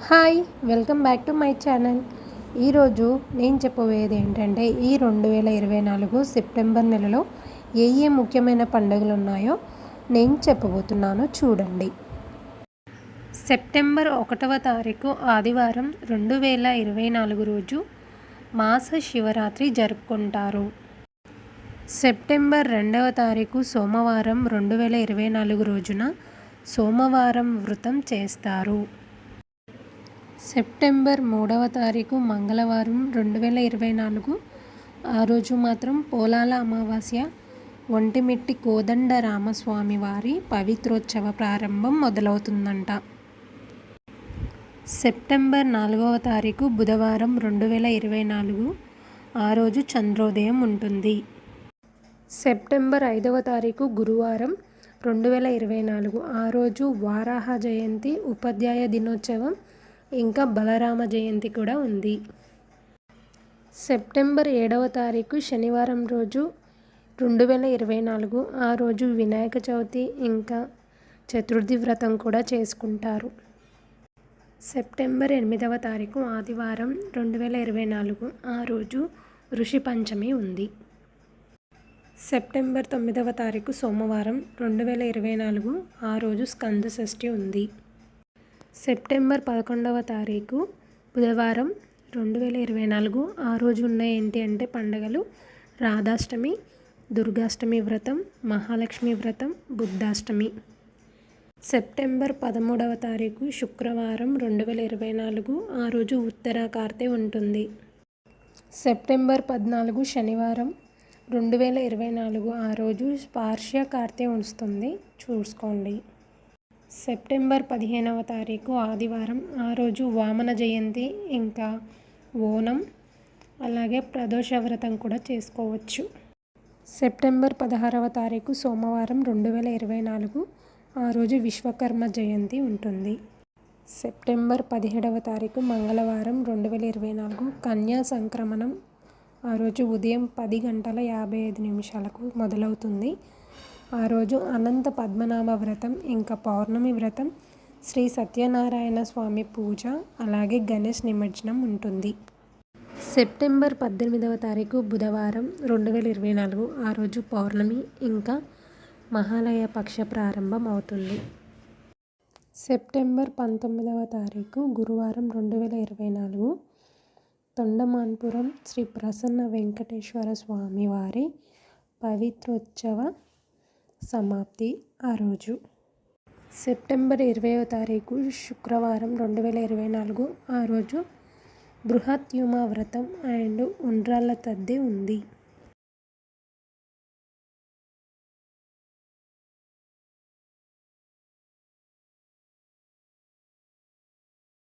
Hi, welcome back to my channel. ఈరోజు నేను చెప్పబోయేది ఏంటంటే ఈ 2024 సెప్టెంబర్ నెలలో ఏ ముఖ్యమైన పండుగలు ఉన్నాయో నేను చెప్పబోతున్నాను, చూడండి. సెప్టెంబర్ 1వ తారీఖు ఆదివారం 2024 రోజు మాస శివరాత్రి జరుపుకుంటారు. సెప్టెంబర్ 2వ తారీఖు సోమవారం 2024 రోజున సోమవారం వ్రతం చేస్తారు. సెప్టెంబర్ 3వ తారీఖు మంగళవారం 2024 ఆ రోజు మాత్రం పోలాల అమావాస్య. ఒంటిమిట్టి కోదండ రామస్వామి వారి పవిత్రోత్సవ ప్రారంభం మొదలవుతుందంట. సెప్టెంబర్ 4వ తారీఖు బుధవారం 2024 ఆ రోజు చంద్రోదయం ఉంటుంది. సెప్టెంబర్ 5వ తారీఖు గురువారం 2024 ఆ రోజు వారాహ జయంతి, ఉపాధ్యాయ దినోత్సవం, ఇంకా బలరామ జయంతి కూడా ఉంది. సెప్టెంబర్ 7వ తారీఖు శనివారం రోజు 2024 ఆ రోజు వినాయక చవితి, ఇంకా చతుర్థి వ్రతం కూడా చేసుకుంటారు. సెప్టెంబర్ 8వ తారీఖు ఆదివారం 2024 ఆ రోజు ఋషి పంచమి ఉంది. సెప్టెంబర్ 9వ తారీఖు సోమవారం 2024 ఆ రోజు స్కంద షష్ఠి ఉంది. సెప్టెంబర్ 11వ తారీఖు బుధవారం 2024 ఆ రోజు ఉన్న ఏంటి అంటే పండుగలు: రాధాష్టమి, దుర్గాష్టమి వ్రతం, మహాలక్ష్మి వ్రతం, బుద్ధాష్టమి. సెప్టెంబర్ 13వ తారీఖు శుక్రవారం 2024 ఆ రోజు ఉత్తర కార్తె ఉంటుంది. సెప్టెంబర్ 14 శనివారం 2024 ఆ రోజు స్పార్శ్య కార్తె వస్తుంది, చూసుకోండి. సెప్టెంబర్ 15వ తారీఖు ఆదివారం ఆ రోజు వామన జయంతి, ఇంకా ఓనం, అలాగే ప్రదోష వ్రతం కూడా చేసుకోవచ్చు. సెప్టెంబర్ 16వ తారీఖు సోమవారం 2024 ఆ రోజు విశ్వకర్మ జయంతి ఉంటుంది. సెప్టెంబర్ 17వ తారీఖు మంగళవారం 2024 కన్యా సంక్రమణం ఆ రోజు ఉదయం 10:55 మొదలవుతుంది. ఆ రోజు అనంత పద్మనాభ వ్రతం, ఇంకా పౌర్ణమి వ్రతం, శ్రీ సత్యనారాయణ స్వామి పూజ, అలాగే గణేష్ నిమజ్జనం ఉంటుంది. సెప్టెంబర్ 18వ తారీఖు బుధవారం 2024 ఆ రోజు పౌర్ణమి, ఇంకా మహాలయ పక్ష ప్రారంభం అవుతుంది. సెప్టెంబర్ 19వ తారీఖు గురువారం 2024 తొండమాన్పురం శ్రీ ప్రసన్న వెంకటేశ్వర స్వామి వారి పవిత్రోత్సవ సమాప్తి ఆ రోజు. సెప్టెంబర్ 20వ తారీఖు శుక్రవారం 2024 ఆ రోజు బృహత్యుమ వ్రతం అండ్ ఉండ్రాళ్ళ తద్ది ఉంది.